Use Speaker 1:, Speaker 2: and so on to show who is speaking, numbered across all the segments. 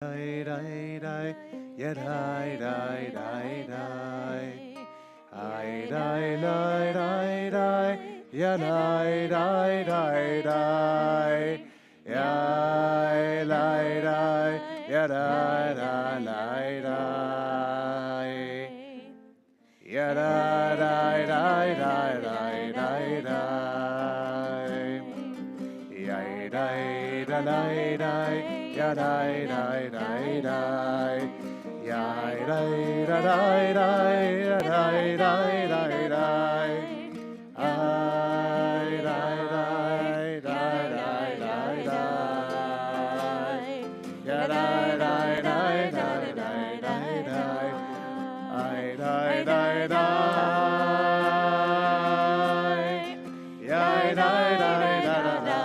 Speaker 1: Dai dai dai, yeah dai dai dai dai. Ai dai dai dai dai, yeah dai dai dai dai. Yeah dai dai, yeah dai dai dai dai. Yeah dai dai dai dai dai dai dai. Yeah dai dai dai dai. Ya dai dai dai dai, ya dai dai dai dai, ya dai dai dai dai, ai dai dai dai dai dai dai, ya dai dai dai dai dai dai dai, ai dai dai dai, ya dai dai dai dai.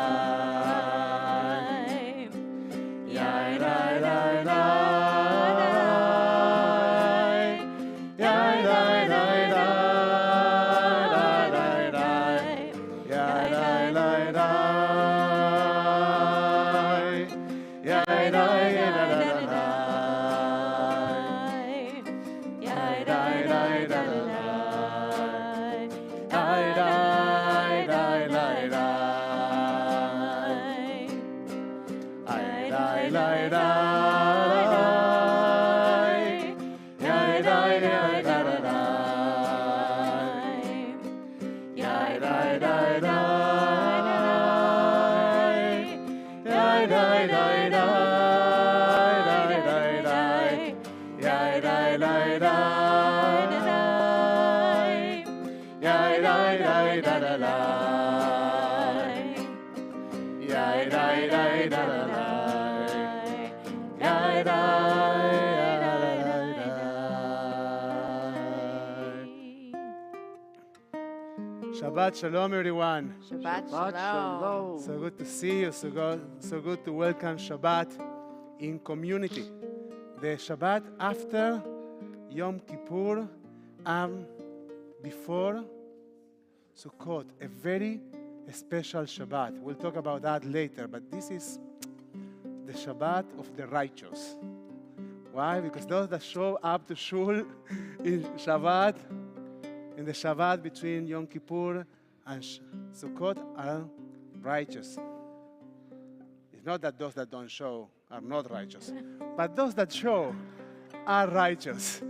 Speaker 1: Shabbat Shalom, everyone.
Speaker 2: Shabbat
Speaker 3: Shabbat
Speaker 2: Shalom.
Speaker 3: Shalom.
Speaker 1: So good to see you. So good to welcome Shabbat in community. The Shabbat after Yom Kippur and before Sukkot, a very special Shabbat. We'll talk about that later, but this is the Shabbat of the righteous. Why? Because those that show up to shul in Shabbat, in the Shabbat between Yom Kippur and Sukkot are righteous. It's not that those that don't show are not righteous, but those that show are righteous.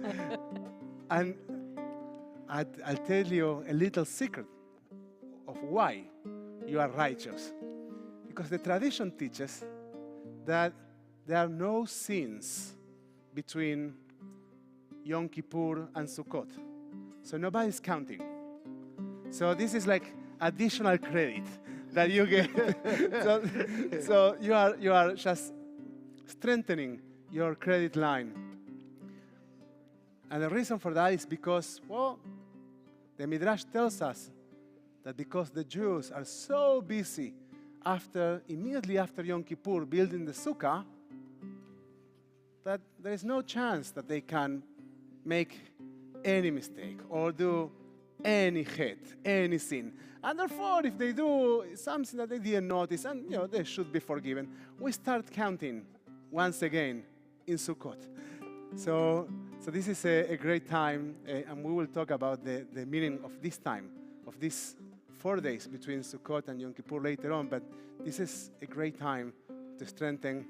Speaker 1: And I'll tell you a little secret of why you are righteous. Because the tradition teaches that there are no sins between Yom Kippur and Sukkot. So nobody's counting. So this is like additional credit that you get. so you are just strengthening your credit line. And the reason for that is because, well, the Midrash tells us that because the Jews are so busy immediately after Yom Kippur building the sukkah, that there is no chance that they can make any mistake or do any chet, any sin. And therefore, if they do something that they didn't notice, and they should be forgiven, we start counting once again in Sukkot. So this is a great time, and we will talk about the meaning of this time, of these 4 days between Sukkot and Yom Kippur later on. But this is a great time to strengthen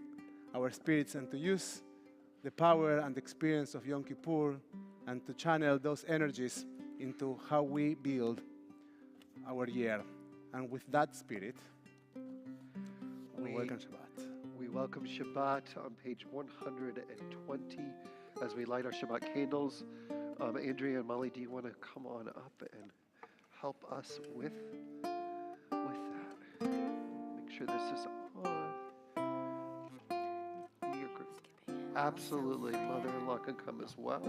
Speaker 1: our spirits and to use the power and experience of Yom Kippur and to channel those energies into how we build our year. And with that spirit, we welcome Shabbat.
Speaker 3: We welcome Shabbat on page 120 as we light our Shabbat candles. Andrea and Molly, do you want to come on up and help us with that? Make sure this is on. Absolutely. Mother-in-law can come as well.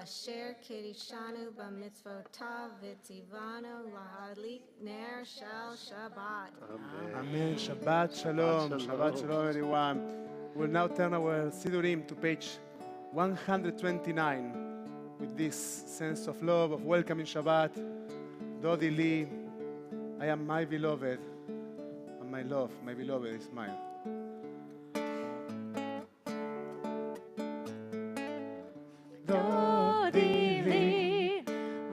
Speaker 2: Asher kirishanu b'mitzvotav v'tzivanu lahadlik ner shel Shabbat.
Speaker 1: Amen. Shabbat Shalom. Shabbat Shalom, everyone. We'll now turn our Sidurim to page 129 with this sense of love, of welcoming Shabbat. Dodi li, I am my beloved, and my beloved is mine.
Speaker 4: דודי לי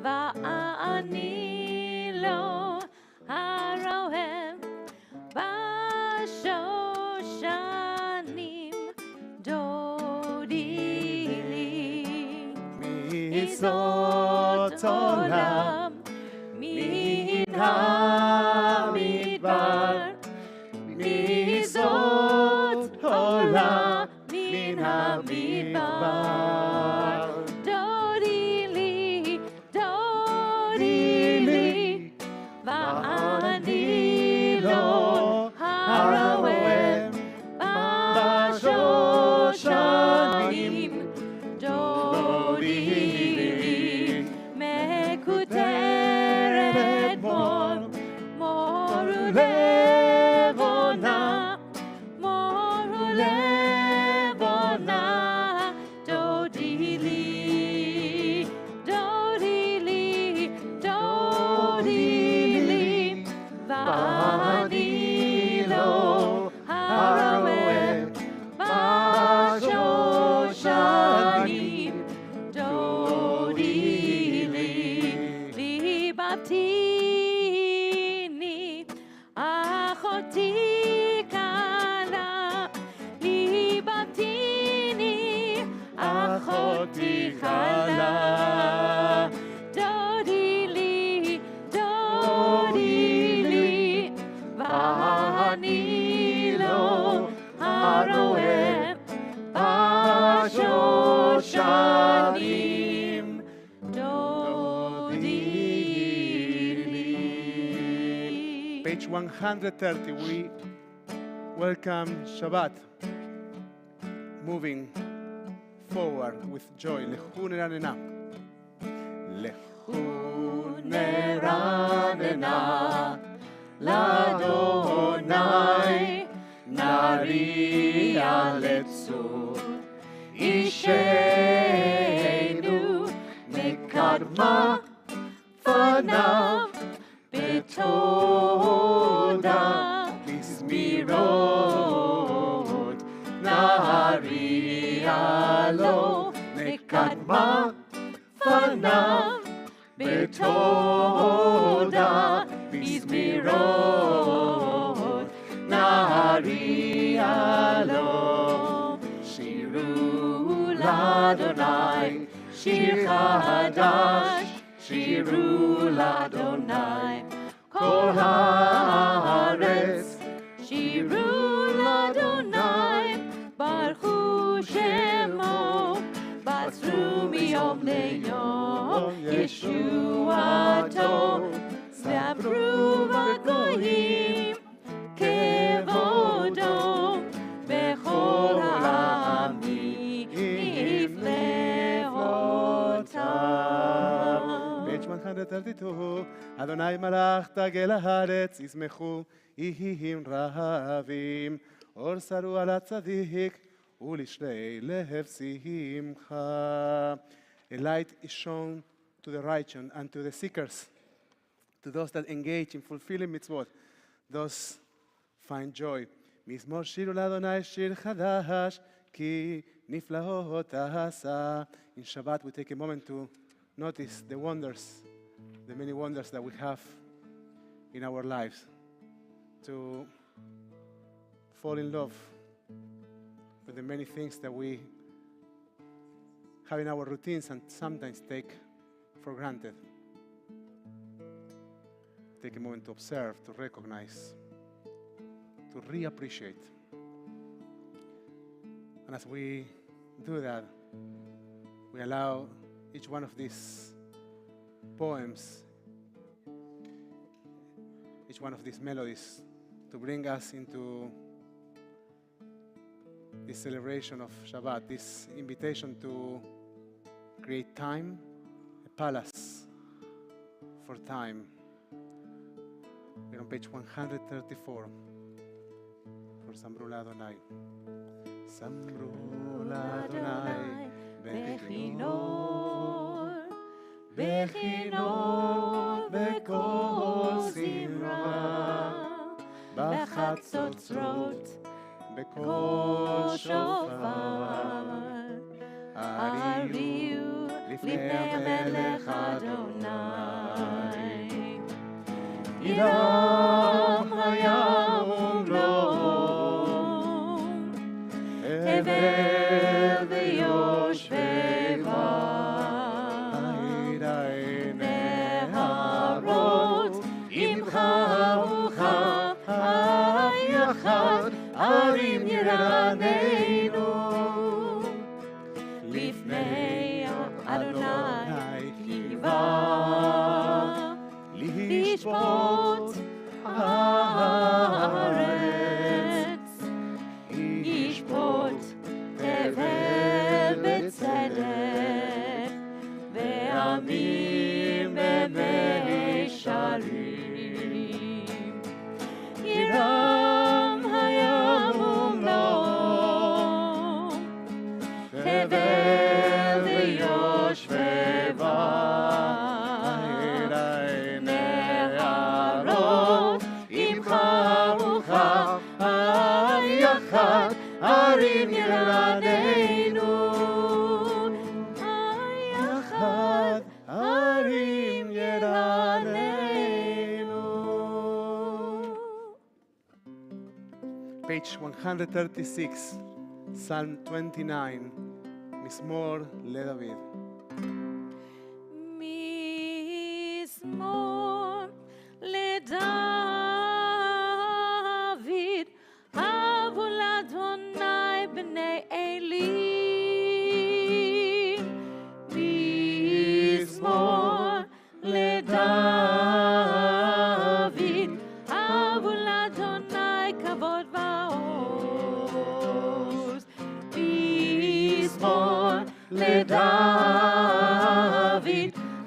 Speaker 4: ואני לא הרוהם בשושנים דודי לי מזאת עולם מן המדבר מזאת עולם מן המדבר דודי לי ואני לא הרוהם בשושנים דודי לי מקוטרת מור ולבונה דודי לי ואני לא הרוהם בשושנים דודי לי ליבתיני אחותי קלה ליבתיני אחותי קלה דודי לי ואני לא הרוהם בשושנים דודי לי.
Speaker 1: Page 130, we welcome Shabbat, moving forward with joy. לכו נרננה. לכו נרננה לאדוני נריע לצור אישנו מקדמה פניו בתודה בזמירות נריע לו מקדמה פניו בתודה בזמירות נריע לו שירו לאדוני שיר חדש שירו לאדוני כל הארץ שירו לאדוני ברכו שמו בצרו מיום ליום ישועתו ועברו בגויים כבודו בכל העמים נפלאותיו. Page 132, אדוני מלך תגל הארץ, ישמחו יהים רהבים, אור שרו על הצדיק, ולשרי לב שמחה. A light is shown to the righteous and to the seekers, to those that engage in fulfilling mitzvot, those find joy. מזמור שירו לאדוני שיר חדש, כי נפלאות עשה. In Shabbat we take a moment to notice the wonders, the many wonders that we have in our lives, to fall in love with the many things that we have in our routines and sometimes take for granted. Take a moment to observe, to recognize, to reappreciate. And as we do that, we allow each one of these poems, each one of these melodies to bring us into this celebration of Shabbat, this invitation to create time, a palace for time. We're on page 134 for Sambrula Adonai. Sambrula Adonai,
Speaker 4: Bechinor, Bechinor, בקול זמרה, בחצוצרות, בקול שופר, הריעו לפני המלך אדוני. ירום הים ומלואו, הבל ויושבי בה, נהרות עמך וכה היחד, ערים ירננו, לפני אדוני קיווה, לשפוט הארץ, ישפוט תבל בצדק, ועמים במישרים. ירם הים ומלואו, תבל ויושבי בה, נהרות עמך וכה היחד, ערים ירננו, היחד, ערים ירננו.
Speaker 1: Page 136, Psalm 29, Mizmor LeDavid.
Speaker 4: מזמור לדוד, הבו לאדוני בני אלי. מזמור לדוד, הבו לאדוני כבוד ועוז. מזמור לדוד,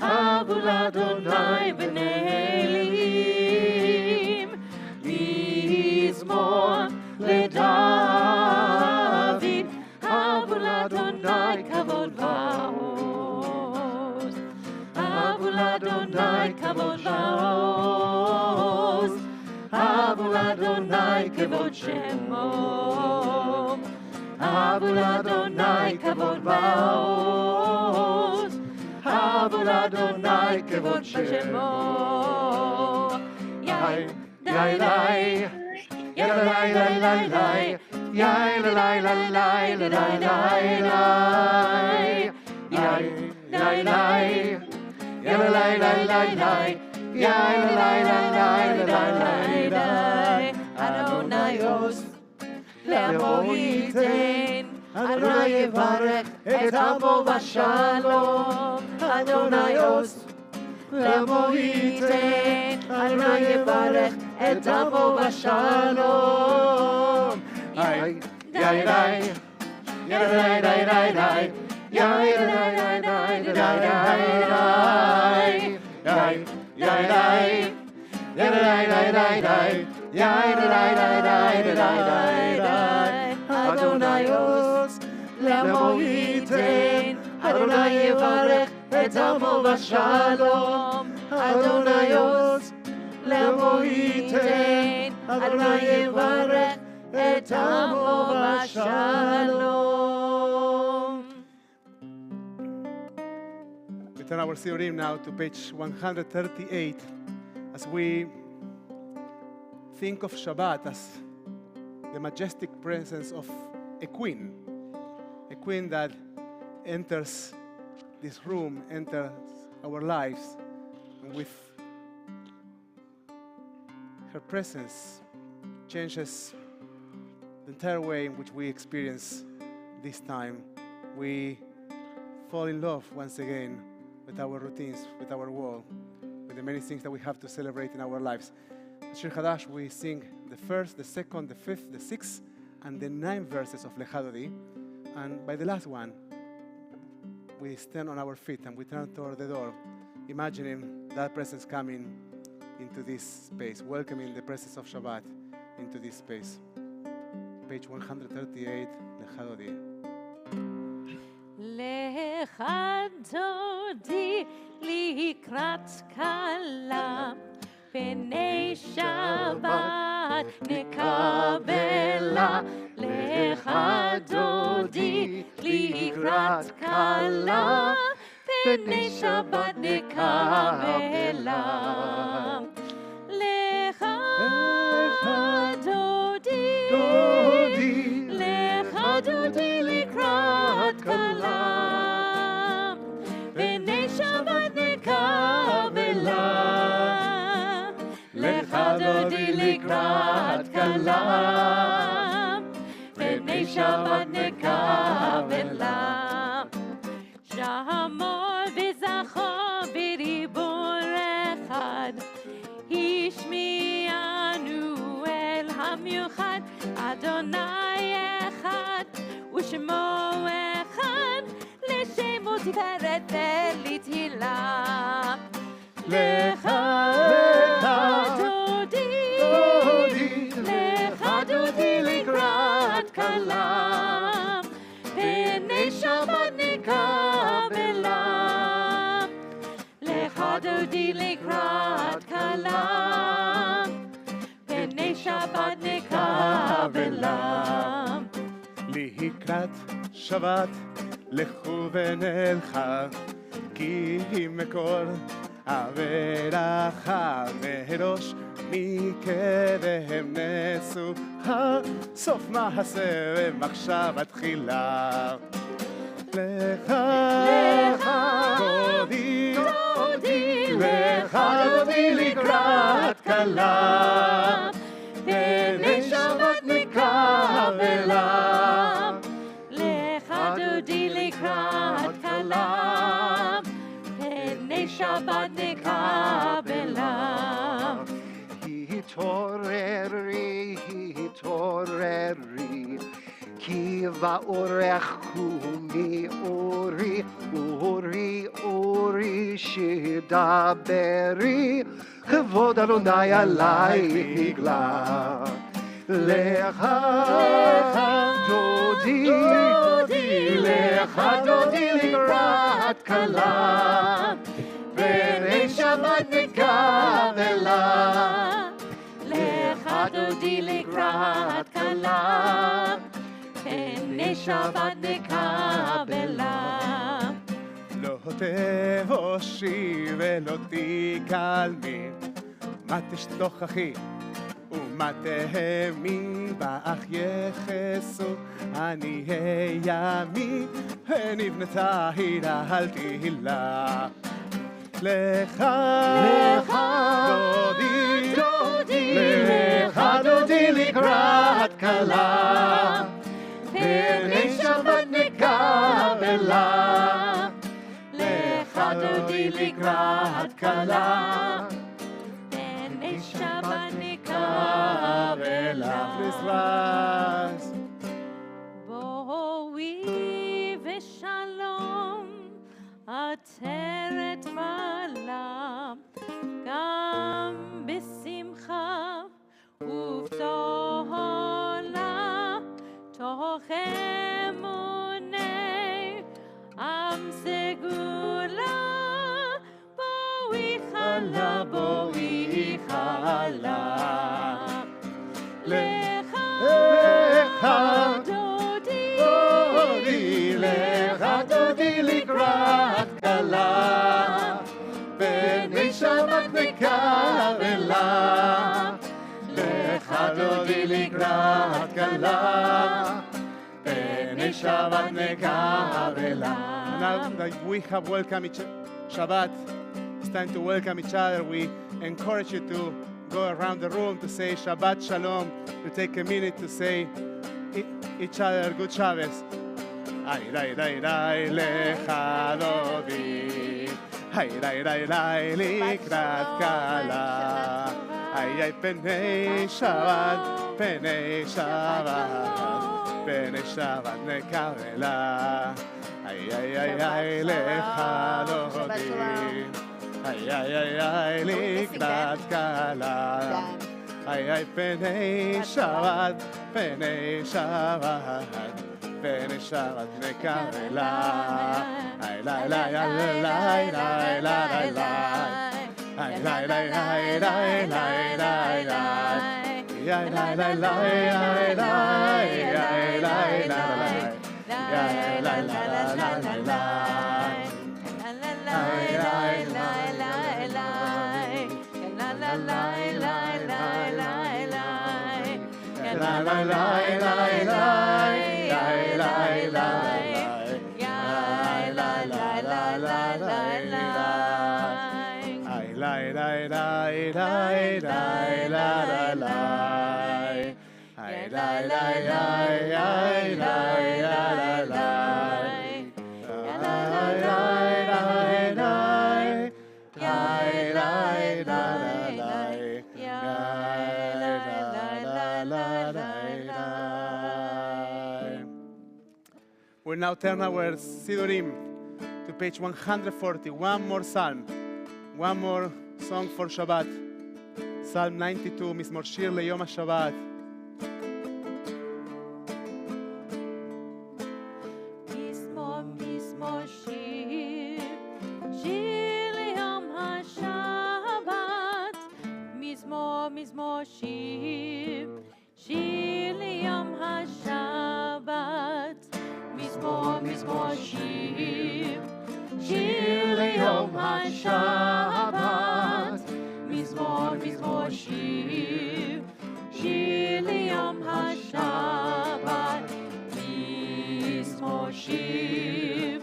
Speaker 4: הבו לאדוני בני אלים. מזמור לדוד, הבו לאדוני כבוד ועוז. הבו לאדוני כבוד ועוז. הבו לאדוני כבוד שמו. הבו לאדוני כבוד ועוז. הבו לאדוני כבוד שמו. יאי, יאי, יאי, יאי, יאי, יאי, יאי, אדוני עוז לעמו ייתן, אדוני יברך את עמו בשלום. אדוני עוז לעמו ייתן, אדוני יברך את עמו בשלום. יאי, יאי, יאי, יאי, יאי, אדוני עוז לעמו ייתן, אדוני יברך את עמו בשלום. אדוני עוז לעמו ייתן, אדוני יברך את עמו בשלום.
Speaker 1: We turn our theorem now to page 138 as we think of Shabbat as the majestic presence of a queen that enters this room, enters our lives, and with her presence changes the entire way in which we experience this time. We fall in love once again with our routines, with our world, with the many things that we have to celebrate in our lives. At Shir Hadash, we sing the first, the second, the fifth, the sixth, and the 9 verses of Lechadodi. And by the last one, we stand on our feet and we turn toward the door, imagining that presence coming into this space, welcoming the presence of Shabbat into this space. Page 138, Lecha Dodi.
Speaker 4: Lecha Dodi likrat kala B'nei Shabbat nekabela Lecha Dodi likrat kala B'nei Shabbat nekabela Lecha Dodi Lecha Dodi likrat kala B'nei Shabbat nekabela Lecha Dodi likrat kala B'nei Shabbat nekabela Sha'amor v'zachor b'ribur echad Hishmi'anu el hamiuchad Adonai echad U'shemo echad L'shemo tiferet v'lithilah Lecha Dodi Lecha Dodi likrat kala B'nei Shabbat nekabela Lecha Dodi likrat kala B'nei Shabbat nekabela
Speaker 1: Likrat Shabbat לכו ונלכה כי מקור הברכה מראש מקדם נסו הסוף מעשה ומחשבה תחילה לך דודי לך דודי לקראת כלה בני שבת נקבלה
Speaker 4: דודי לקראת כלה, בני שבת נקבלה.
Speaker 3: התעוררי, התעוררי, כי באורך קומי אורי, אורי, אורי, שדברי, כבוד אדוני עלי נגלה. לך דודי לך דודי לקראת כלה בני שבת נקבלה
Speaker 4: לך דודי לקראת כלה בני שבת נקבלה
Speaker 1: לא תבושי ולא תקלמי מה תשתוכחי ומה תהמי באח יחסו עניי ימי ונבנתה הילה אל תהילה לך דודי לך דודי לקראת כלה בני שבת נקבלה לך דודי לקראת כלה בני שבת נקבלה Christmas
Speaker 4: בואי ושלום עטרת מעלה גם בשמחה ובתהילה תוך אמוני עם סגולה בואי חלה בואי חלה לך דודי
Speaker 1: לך דודי לקראת כלה בני שבת נקבלה לך דודי לקראת כלה בני שבת נקבלה Now that we have welcomed each Shabbat, it's time to welcome each other. We encourage you to go around the room to say Shabbat Shalom, to take a minute to say each other good Shabbos. Ay, rai, rai, rai, lecha dodi. Ay, rai, rai, rai, likrat kala. Ay, ay, penei Shabbat, penei Shabbat, penei Shabbat nekavela. Ay, ay, ay, ay, ay, lecha lodi. Ay, ay, ay, ay, likrat kala.
Speaker 2: Done.
Speaker 1: Ay, ay, penei Shabbat, nekavela. Ay, la, la, la, la, la, la, la, la, la. Ay, la, la, la, la, la, la, la. Ay, la, la, la, la, la, la, la, la. We'll now turn our Sidurim to page 140. One more psalm, one more song for Shabbat. Psalm 92, Mizmor Shir Leyom HaShabbat.
Speaker 4: Mizmor Shir, Shir Leyom HaShabbat. Mizmor Shir, Shir Leyom HaShabbat. Mizmor Shir, Shir Leyom HaShabbat. Mizmor Shir, Shir Leyom HaShabbat. Mizmor Shir,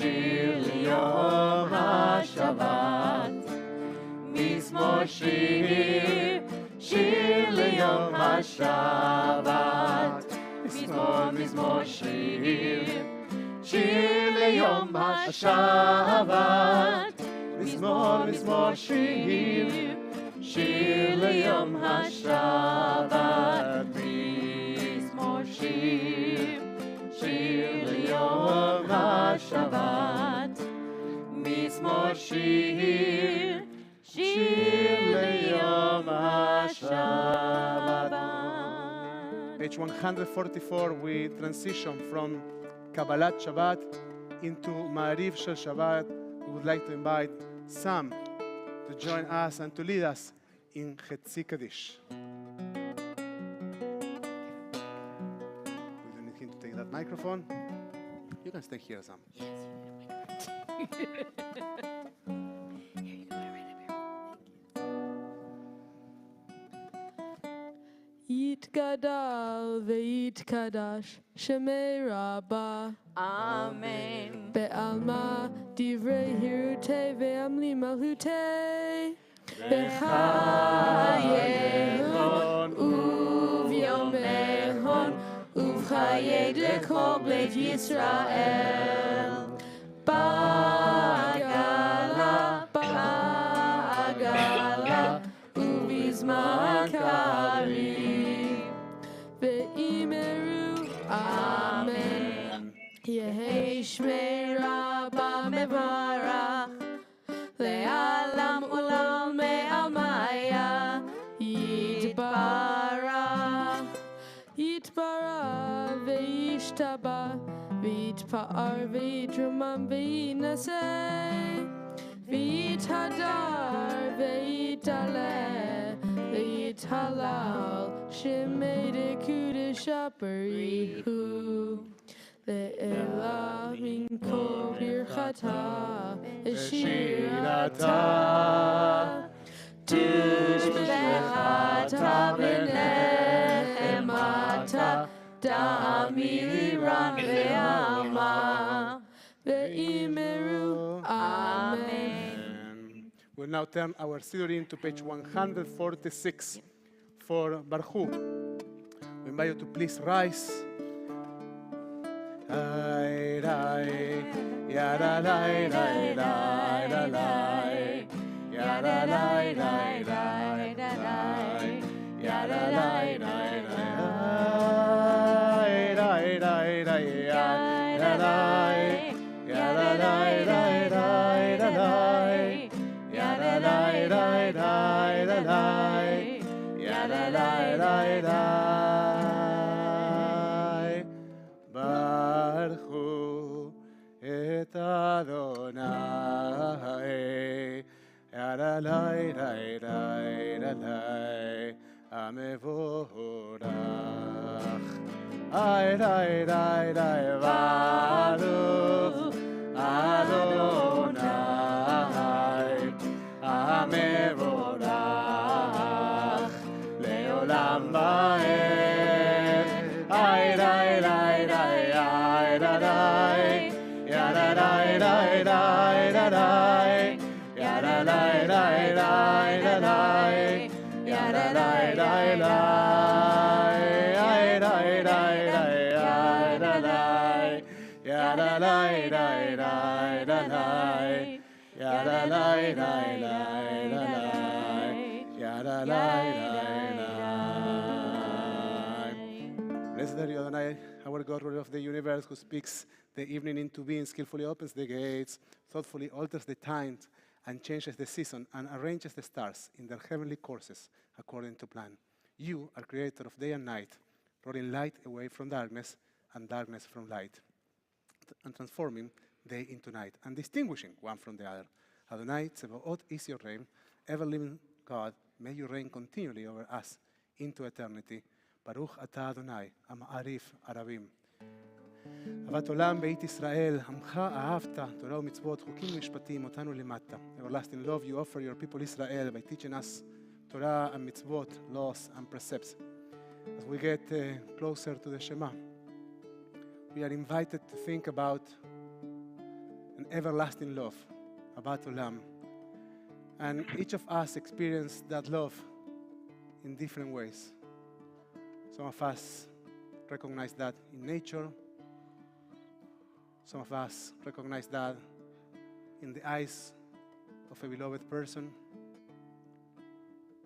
Speaker 4: Shir Leyom HaShabbat. Mizmor Shir, Shir Leyom HaShabbat. Mizmor Shir, Shir Leyom HaShabbat. Mizmor Shir, Shir Leyom HaShabbat. Mizmor Shir, Shir Leyom HaShabbat. Mizmor Shir, Shir Leyom HaShabbat.
Speaker 1: Page 144, we transition from Kabbalat Shabbat into Ma'ariv Shel Shabbat. We would like to invite Sam to join us and to lead us in Chetzi Kaddish. We don't need him to take that microphone. You can stay here, Sam.
Speaker 5: Yitgadal ve'yitkadash Shemei Rabbah.
Speaker 4: Amen.
Speaker 5: Be'alma divrei hirute ve'amli malhute.
Speaker 4: B'chayehon uvyomehon uvchayed lekol beit Yisrael. Ba'agala ubizman karim.
Speaker 5: Ve'imeru Amen. Yehei Shmei Rabbah mevarach le'alam ulam me'almaya yitbarach ve'yishtaba ve'yitpa'ar ve'yitramam ve'yinaseh ve'yithadar ve'yitaleh ve'yithalal shemei dekudesh barihu le'elah min kol birchata eshirata
Speaker 4: Tushbechata v'nechemata da'amiran ve'alma.
Speaker 5: ve'imeru Amen.
Speaker 1: We'll now turn our Sidurim to page 146 for Baruch. We invite you to please rise. Ay, ay, ya, da, da, da, da, da, da, ya, da, da, da, da, da, ya, da, da, da, da, da, da, da, ya, da, da, ברכו את אדוני, ידלי די די די המבורך, די די די די ברוך אדוני המבורך לעולם ועד, די די די די yada די די די די די yada די די די די yada די די די yada די די די yada די די Blessed are you, Adonai, our God, Lord of the universe, who speaks the evening into being, skillfully opens the gates, thoughtfully alters the times, and changes the season, and arranges the stars in their heavenly courses according to plan. You are creator of day and night, rolling light away from darkness and darkness from light, and transforming day into night, and distinguishing one from the other. Adonai, Tzebaot is your reign, ever-living God, may you reign continually over us into eternity. Baruch Ata Adonai, Am'arif Arabim. אהבת עולם, בית ישראל, עמך אהבת, תורה ומצוות, חוקים ומשפטים, אותנו למטה. Everlasting love, you offer your people Israel by teaching us Torah and mitzvot, laws and precepts. As we get closer to the Shema, we are invited to think about an everlasting love, Ahavat Olam. And each of us experience that love in different ways. Some of us recognize that in nature. Some of us recognize that in the eyes of a beloved person.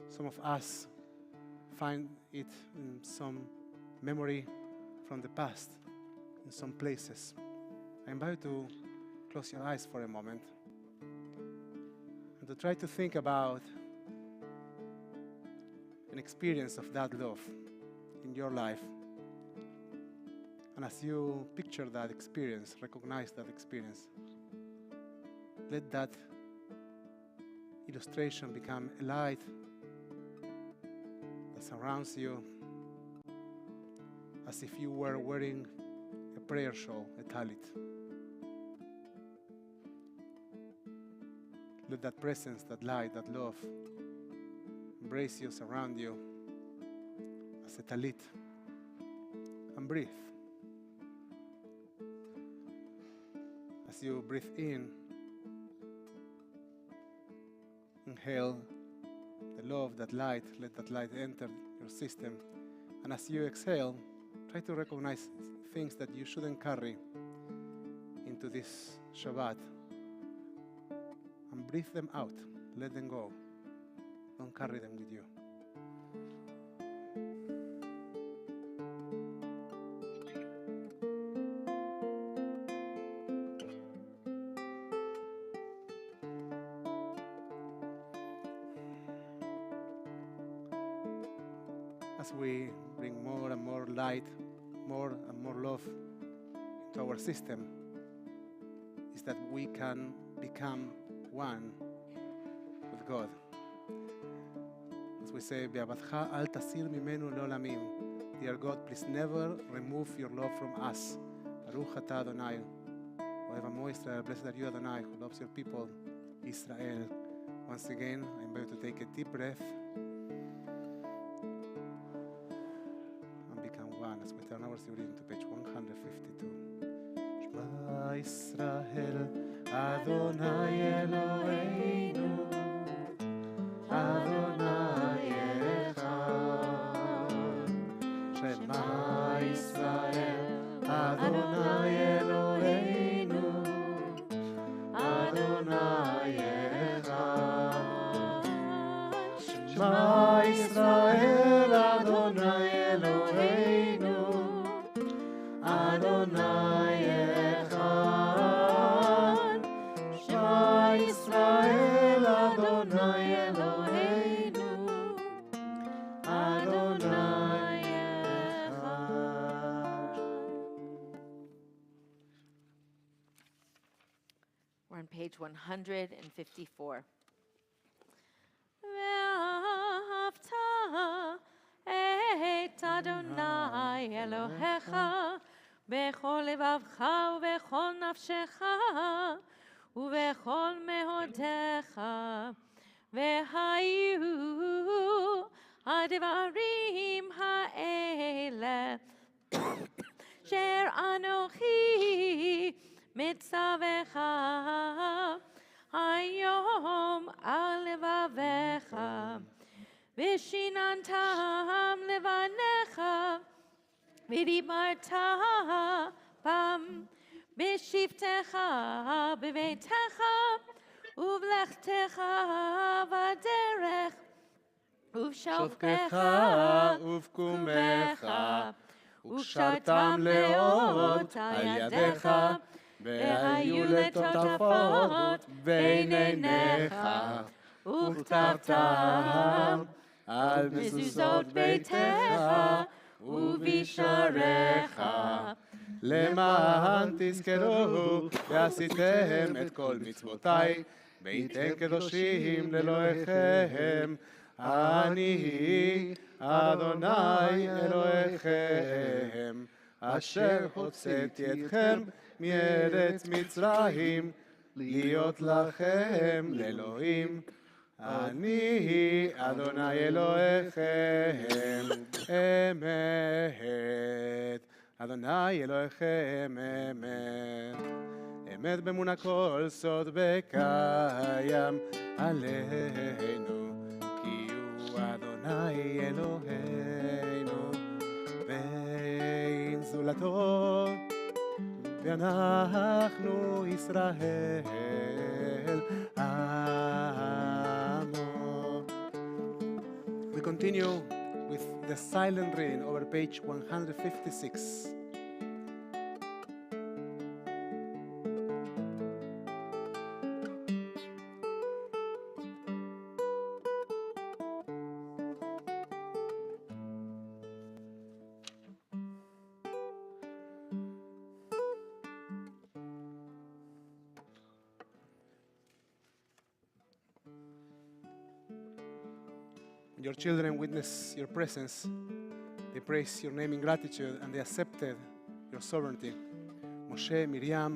Speaker 1: Some of us find it in some memory from the past, in some places. I invite you to close your eyes for a moment and to try to think about an experience of that love in your life. And as you picture that experience, recognize that experience, let that illustration become a light that surrounds you as if you were wearing a prayer shawl, a talit. Let that presence, that light, that love embrace you, surround you as a talit. And breathe. As you breathe in, inhale the love, that light, let that light enter your system. And as you exhale, try to recognize things that you shouldn't carry into this Shabbat. And breathe them out, let them go. Don't carry them with you. As we bring more and more light, more and more love into our system, is that we can become one with God. As we say, "Be'ahavatcha al tasir mimenu le'olamim." Dear God, please never remove your love from us. Baruch Ata Adonai, Ohev Amo Israel. Blessed are you, Adonai, who loves your people, Israel. Once again, I invite you to take a deep breath. As we turn our Siurim to page 152. Shema Yisrael, Adonai Eloheinu, Adonai Echad. Shema Yisrael, Adonai Eloheinu, Adonai Echad. Shema Yisrael, Adonai Eloheinu, Adonai Echad. Shema Yisrael, Adonai Eloheinu,
Speaker 4: page 154.
Speaker 6: ואהבת את אדוני אלוהיך בכל לבבך ובכל נפשך ובכל מאודיך, והיו הדברים האלה אשר אנוכי מצווך היום על לבביך, ושיננתם לבניך, ודיברת בם בשבתך בביתך ובלכתך בדרך ובשוכבך
Speaker 1: ובקומך, וקשרתם לאות על ידיך, והיו לטוטפות בין עיניך, וכתבתם על מזוזות ביתך ובשעריך, למען תזכרו ועשיתם את כל מצוותיי, והייתם קדושים לאלוהיכם. אני אדוני אלוהיכם, אשר הוצאתי אתכם מארץ מצרים, להיות לכם לאלוהים. אני אדוני אלוהיכם, אמת. אדוני אלוהיכם, אמת. אמת באמון הכל סוד וקיים עלינו, כי הוא אדוני אלוהינו, ואין זולתו, ואנחנו ישראל עמו. We continue with the silent reading over page 156. Your children witness your presence. They praise your name in gratitude, and they accepted your sovereignty. Moshe, Miriam,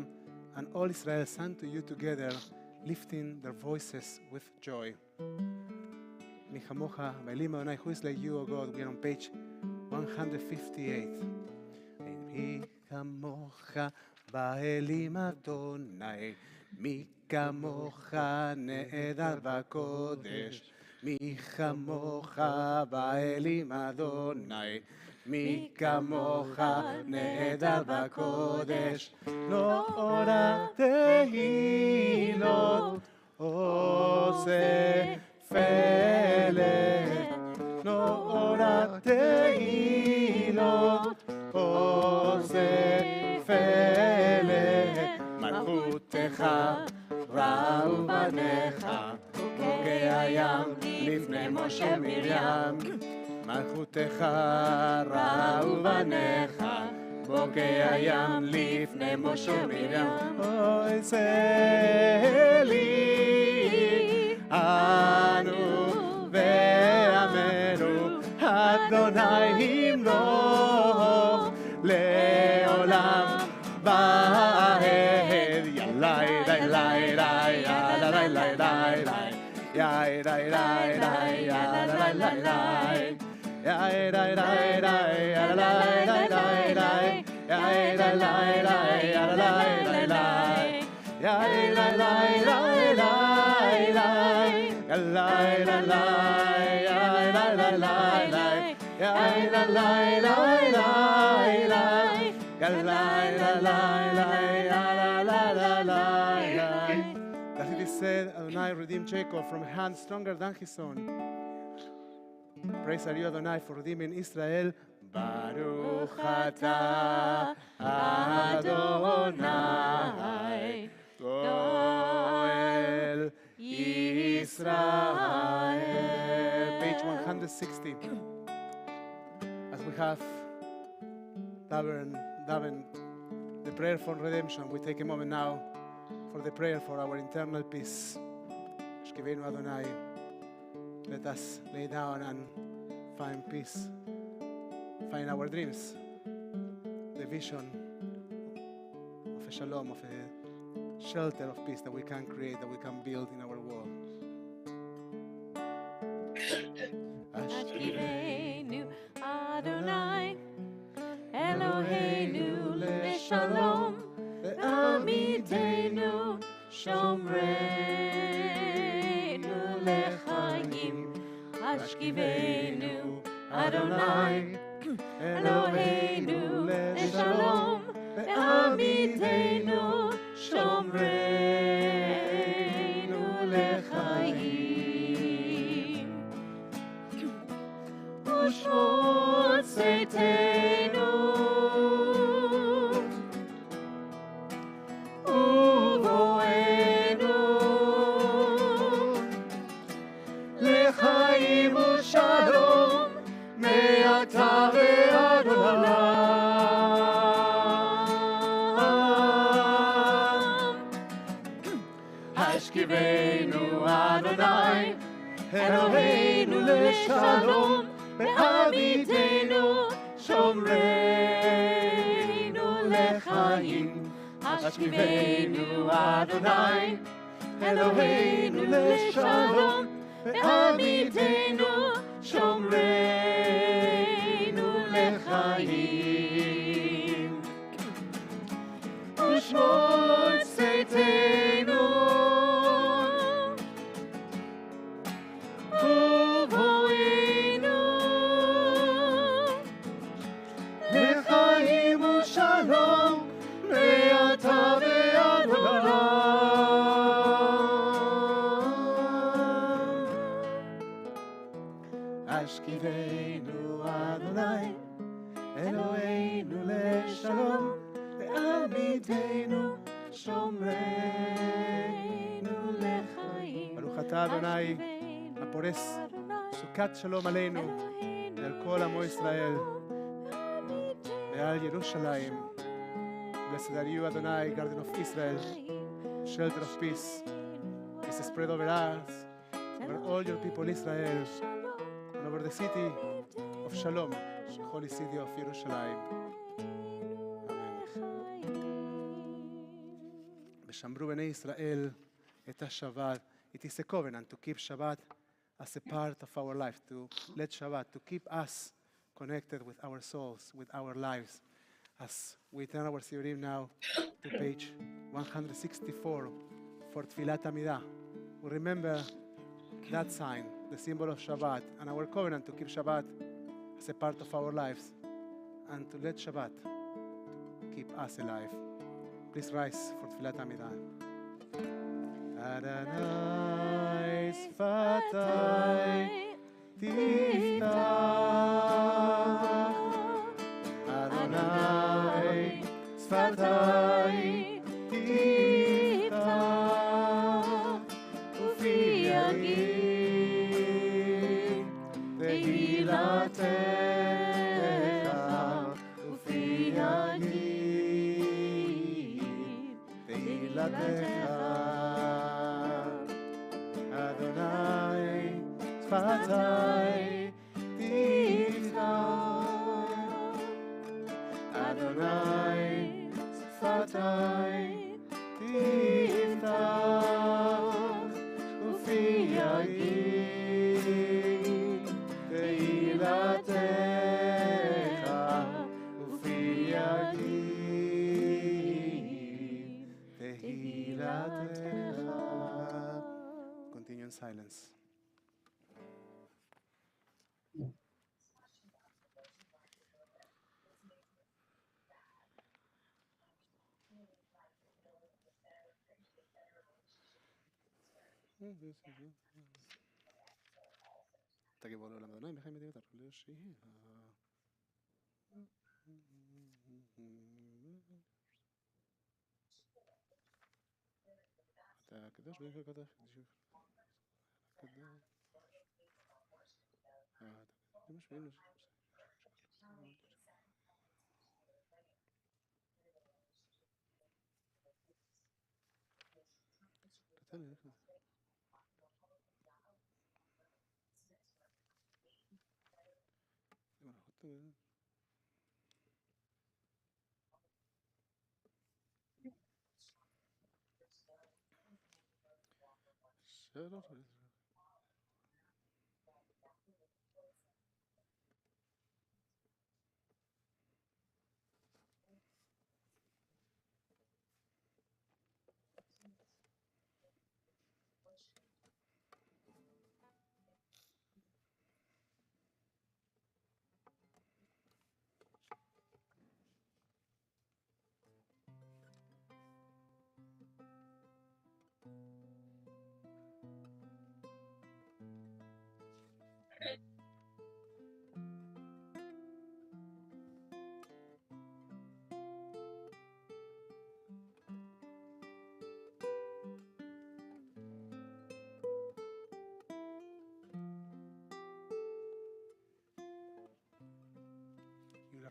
Speaker 1: and all Israel sang to you together, lifting their voices with joy. Mi chamocha, Ba'elim Adonai, who is like you, O God? We are on page 158. Mi chamocha, Ba'elim Adonai, mi chamocha ne'edar v'kodesh. מי כמוך באלים אדוני, מי כמוך נהדר בקודש, לא אורה תהילות עושה פלא, לא אורה תהילות עושה פלא, מלכותך ראו בניך, חוקי הים לפני משה מרים, מלכותך ראו בניך, חוקי הים לפני משה מרים. אוי זה לי אנו ועמנו, אדוני ימלוך לעולם ועד. יאללה יאללה יאללה יאללה יאללה Yai dai dai dai ya la la la la. Yai dai dai dai ya la la dai dai. Yai dai dai dai ya la la la. Yai dai dai dai dai dai. Ya la la la. Yai dai dai dai dai. Yai dai dai dai dai dai. Ya la la la ya la la la. As it is said, Adonai redeemed Jacob from a hand stronger than his own. Praise are you, Adonai, for redeeming Israel. Baruch atah Adonai, Goel Israel. Page 160. As we have davened the prayer for redemption, we take a moment now for the prayer for our internal peace. Shkivenu Adonai. Let us lay down and find peace. Find our dreams. The vision of a shalom, of a shelter of peace that we can create, that we can build in our world.
Speaker 6: Ashkivenu Adonai Eloheinu leShalom Ve'amidenu Shomreinu leChaim Ashkivenu Adonai Eloheinu leShalom Ve'amidenu Shomreinu leChaim Ushmot Seitenu Uvoenu Lechaim Ushalom Me'ata ve'ad olam Hashkivenu Adonai Eloheinu leShalom Ve'amidenu Shomreinu leChaim Hashkivenu Adonai Eloheinu leShalom Ve'amidenu Shomreinu leChaim Ushmot Seitenu Uvoinu Lechaim Ushalom Me'ata ve'ad olam Ashkivenu Adonai Eloheinu leShalom Ve'amidenu Shomreinu leChaim Baruch atah Adonai הפורס סוכת שלום עלינו ועל כל עמו ישראל ועל ירושלים. Blessed are you, Adonai, Garden of Israel, shelter of peace. Peace spread over us, over all your people Israel, and over the city of Shalom, the holy city of Jerusalem. ושמרו בני ישראל את השבת. It is a covenant to keep Shabbat as a part of our life, to let Shabbat, to keep us connected with our souls, with our lives. As we turn our Siurim now to page 164 for Tfilat Amidah, we remember that sign, the symbol of Shabbat, and our covenant to keep Shabbat as a part of our lives, and to let Shabbat keep us alive. Please rise for Tfilat Amidah. Adonai Sfatai Tiftach Adonai Sfatai Tiftach Ufi Yagid Tehilatecha Ufi Yagid Tehilatecha Adonai Sfatai Tiftach Adonai Sfatai Tiftach Ufi Yagid Tehilatecha Ufi Yagid Tehilatecha. Continue in silence. תגיבו לעולם אדוני, בחיים מדינת הרחוב שיהיה. אתה הקדוש ברוך הוא הקדוש. יהי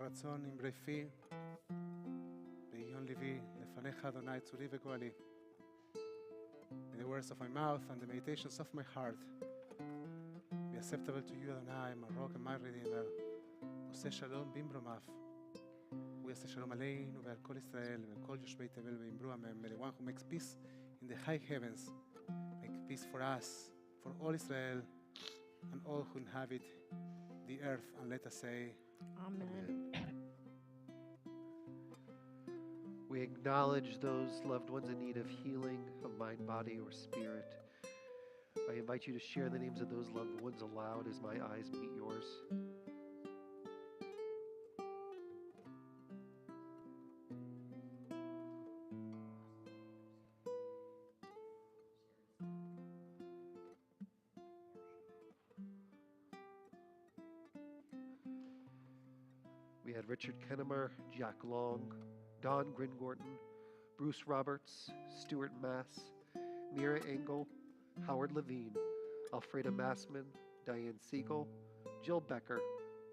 Speaker 6: רצון אמרי פי, ועיון ליבי, לפניך אדוני צורי וגואלי. May the words of my mouth and the meditations of my heart be acceptable to you, Adonai, my rock and my redeemer. עושה שלום במרומיו. הוא יעשה שלום עלינו ועל כל ישראל ועל כל יושבי תבל ואמרו אמן. May the one who makes peace in the high heavens make peace for us, for all Israel and all who inhabit the earth. And let us say,
Speaker 4: Amen.
Speaker 3: We acknowledge those loved ones in need of healing of mind, body, or spirit. I invite you to share the names of those loved ones aloud as my eyes meet yours. We had Richard Kennemer, Jack Long, Don Gringorton, Bruce Roberts, Stuart Mass, Mira Engel, Howard Levine, Alfreda Massman, Diane Siegel, Jill Becker,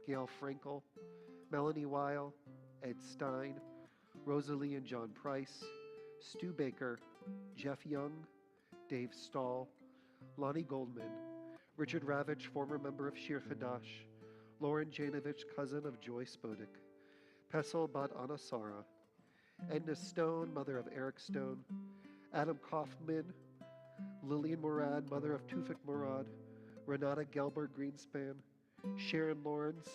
Speaker 3: Gail Frankel, Melanie Weil, Ed Stein, Rosalie and John Price, Stu Baker, Jeff Young, Dave Stahl, Lonnie Goldman, Richard Ravitch, former member of Shir Hadash, Lauren Janovich, cousin of Joy Spodik, Pessel Bat Anasara, Edna Stone, mother of Eric Stone, Adam Kaufman, Lillian Murad, mother of Tufik Murad, Renata Gelber Greenspan, Sharon Lawrence,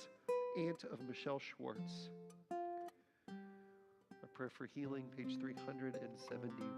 Speaker 3: aunt of Michelle Schwartz. A prayer for healing, page 371.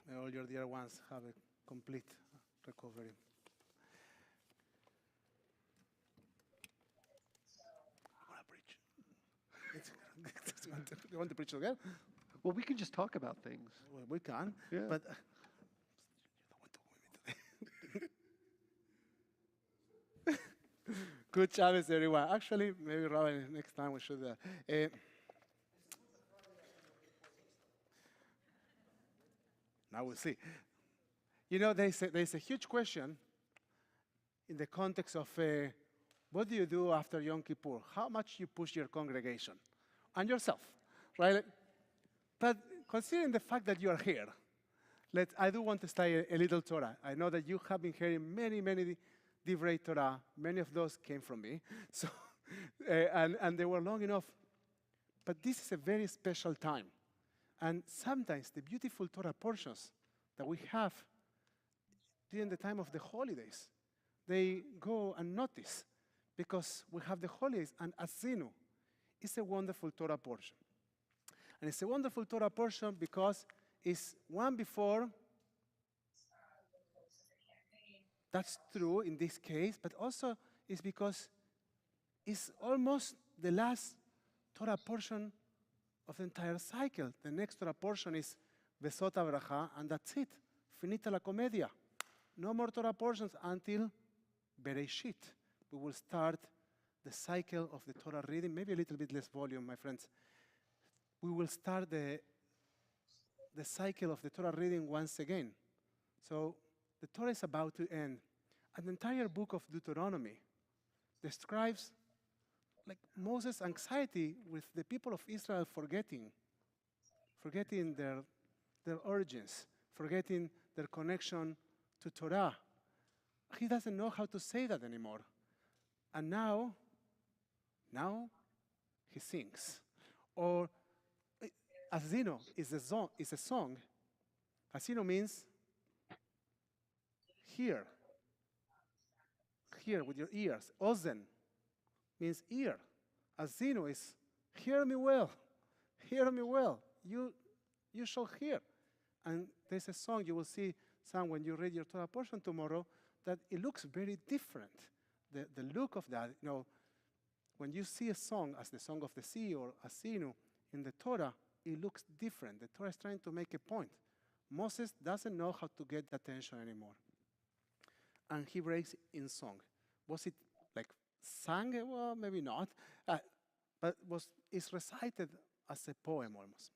Speaker 6: May all your dear ones have a complete recovery. I want to preach. You want to preach again?
Speaker 3: Well, we can just talk about things.
Speaker 6: Well, we can,
Speaker 3: Yeah.
Speaker 6: but you don't want to go with me today. Good Shabbos, everyone. Actually, maybe Rabbi, next time we should. Now we'll see. You know, there's a huge question in the context of what do you do after Yom Kippur? How much you push your congregation and yourself, right? But considering the fact that you are here, I do want to study a little Torah. I know that you have been hearing many, many divrei Torah. Many of those came from me, so and they were long enough. But this is a very special time, and sometimes the beautiful Torah portions that we have during the time of the holidays, they go unnoticed because we have the holidays, and Azinu is a wonderful Torah portion. And it's a wonderful Torah portion because it's one before. That's true in this case, but also it's because it's almost the last Torah portion of the entire cycle. The next Torah portion is Besot HaBracha, and that's it. Finita la comedia. No more Torah portions until Bereshit. We will start the cycle of the Torah reading, maybe a little bit less volume, my friends. We will start the cycle of the Torah reading once again. So the Torah is about to end. And the entire book of Deuteronomy describes like Moses' anxiety with the people of Israel forgetting their origins, forgetting their connection to Torah. He doesn't know how to say that anymore. And now he sings. Or Azino is a song. Azino means hear. Hear with your ears. Ozen means ear. Azino is hear me well. Hear me well. You shall hear. And there's a song you will see some when you read your Torah portion tomorrow that it looks very different. The look of that, you know, when you see a song as the Song of the Sea or Azinu in the Torah, it looks different. The Torah is trying to make a point. Moses doesn't know how to get the attention anymore. And he breaks in song. Was it like sung? Well, maybe not. But it's recited as a poem almost.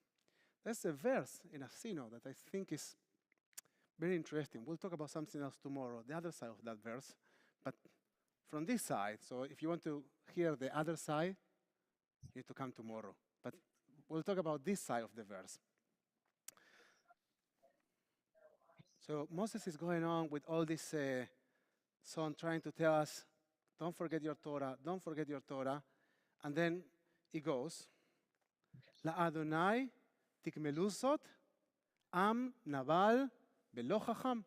Speaker 6: There's a verse in Azino that I think is very interesting. We'll talk about something else tomorrow, the other side of that verse. But from this side, so if you want to hear the other side, you need to come tomorrow. But we'll talk about this side of the verse. So Moses is going on with all this song trying to tell us, don't forget your Torah, don't forget your Torah. And then it goes, La Adonai tikmelu zot, am naval velo chacham.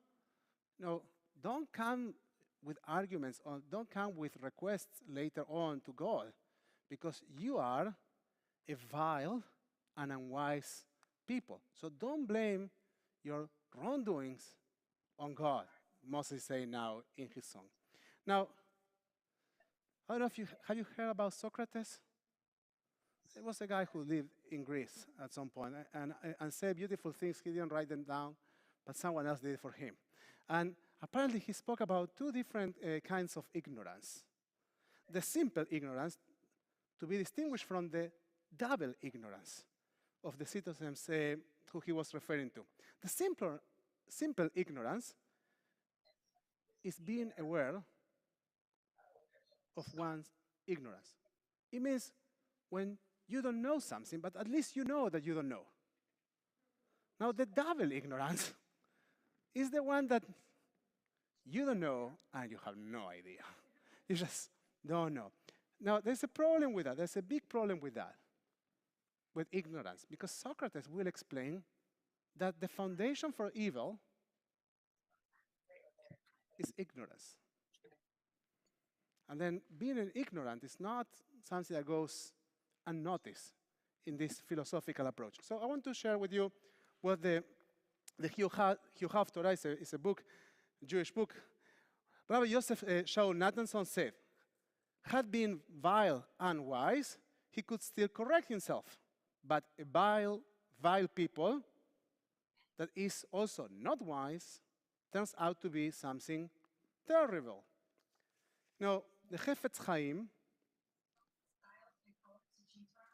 Speaker 6: No, don't come with arguments or don't come with requests later on to God, because you are a vile and unwise people. So don't blame your wrongdoings on God, Moses is saying now in his song. Now, I don't know if have you heard about Socrates? It was a guy who lived in Greece at some point and said beautiful things. He didn't write them down, but someone else did it for him. And apparently he spoke about two different kinds of ignorance. The simple ignorance, to be distinguished from the double ignorance of the citizens who he was referring to. The simple ignorance is being aware of one's ignorance. It means when you don't know something, but at least you know that you don't know. Now, the double ignorance is the one that you don't know and you have no idea. You just don't know. Now, there's a problem with that. There's a big problem with that, with ignorance, because Socrates will explain that the foundation for evil is ignorance. And then being an ignorant is not something that goes unnoticed in this philosophical approach. So I want to share with you what the Yuhav Torah is a book, Jewish book. Rabbi Yosef Shaul Nathanson said, had been vile and wise, he could still correct himself. But a vile people that is also not wise turns out to be something terrible. Now, the Chefetz Chaim,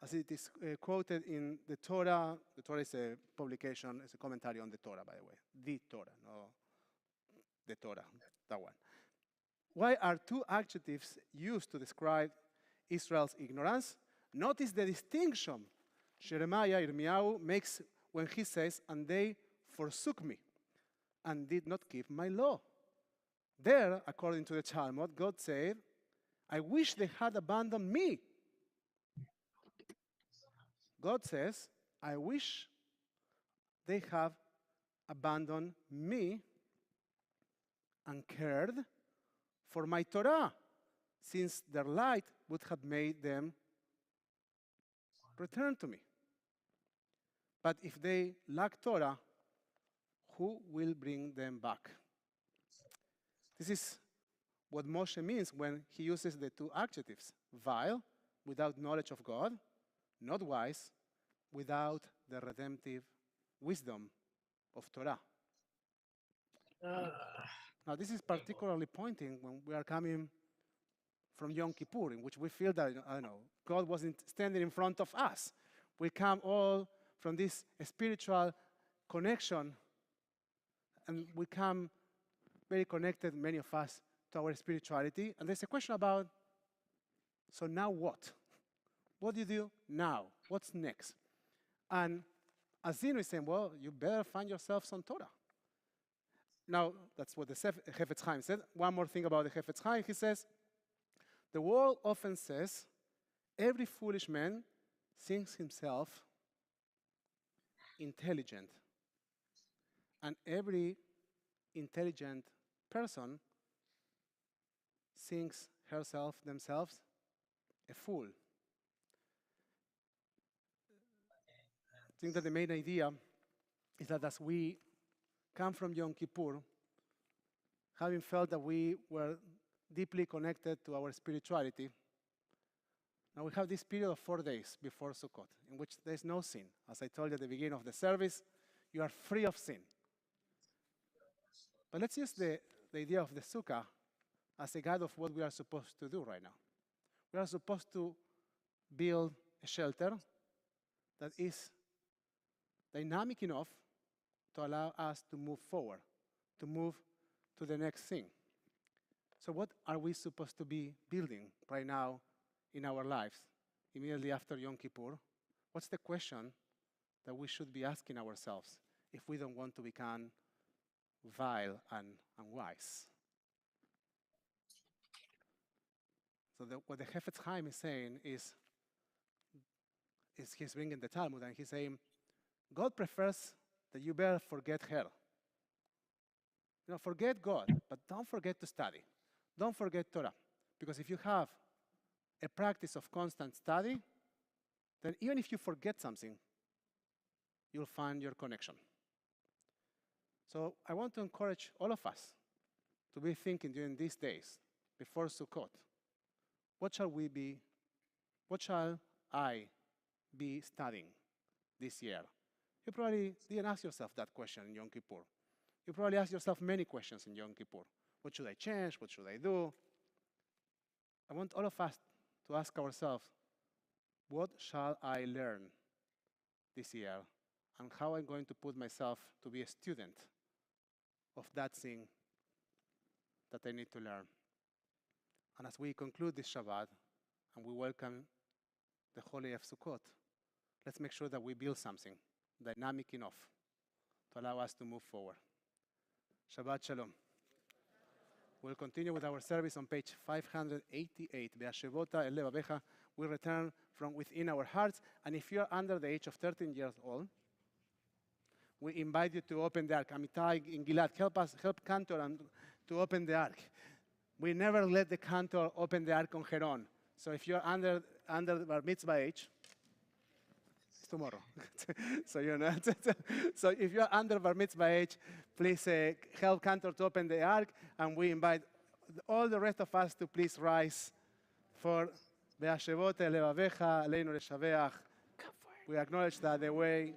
Speaker 6: as it is quoted in the Torah is a publication, it's a commentary on the Torah, by the way, the Torah, no
Speaker 1: the Torah, that one. Why are two adjectives used to describe Israel's ignorance? Notice the distinction Jeremiah, Yirmiyahu, makes when he says, and they forsook me and did not keep my law. There, according to the Talmud, God said, I wish they had abandoned me. God says, I wish they have abandoned me and cared for my Torah, since their light would have made them return to me. But if they lack Torah, who will bring them back? This is what Moshe means when he uses the two adjectives: vile, without knowledge of God; not wise, without the redemptive wisdom of Torah. Now, this is particularly pointing when we are coming from Yom Kippur, in which we feel that, I don't know, God wasn't standing in front of us. We come all from this spiritual connection, and we come very connected, many of us, to our spirituality. And there's a question about, so now what? What do you do now? What's next? And Azinu is saying, well, you better find yourself some Torah. Now, that's what the Hefetz Chaim said. One more thing about the Hefetz Chaim. He says, the world often says, every foolish man thinks himself intelligent. And every intelligent person thinks themselves, a fool. I think that the main idea is that as we come from Yom Kippur, having felt that we were deeply connected to our spirituality, now we have this period of 4 days before Sukkot, in which there's no sin. As I told you at the beginning of the service, you are free of sin. But let's use the idea of the Sukkah as a guide of what we are supposed to do right now. We are supposed to build a shelter that is dynamic enough to allow us to move forward, to move to the next thing. So what are we supposed to be building right now in our lives, immediately after Yom Kippur? What's the question that we should be asking ourselves if we don't want to become vile and unwise? So what the Hefetz Chaim is saying is he's bringing the Talmud, and he's saying, God prefers that you better forget her. Forget God, but don't forget to study. Don't forget Torah. Because if you have a practice of constant study, then even if you forget something, you'll find your connection. So I want to encourage all of us to be thinking during these days, before Sukkot, what shall I be studying this year? You probably didn't ask yourself that question in Yom Kippur. You probably asked yourself many questions in Yom Kippur. What should I change? What should I do? I want all of us to ask ourselves, what shall I learn this year? And how I'm going to put myself to be a student of that thing that I need to learn. And as we conclude this Shabbat, and we welcome the Holy of Sukkot, let's make sure that we build something dynamic enough to allow us to move forward. Shabbat Shalom. We'll continue with our service on page 588. Be'ashevota el levavecha. We return from within our hearts. And if you're under the age of 13 years old, we invite you to open the ark. Amitai in Gilad, help Cantor to open the ark. We never let the Cantor open the ark on her own. So if you're under bar mitzvah age, it's tomorrow. So you know. So if you're under bar mitzvah age, please help Cantor to open the ark, and we invite all the rest of us to please rise for Be'ashevot levavecha aleinu leshaveach. We acknowledge that the way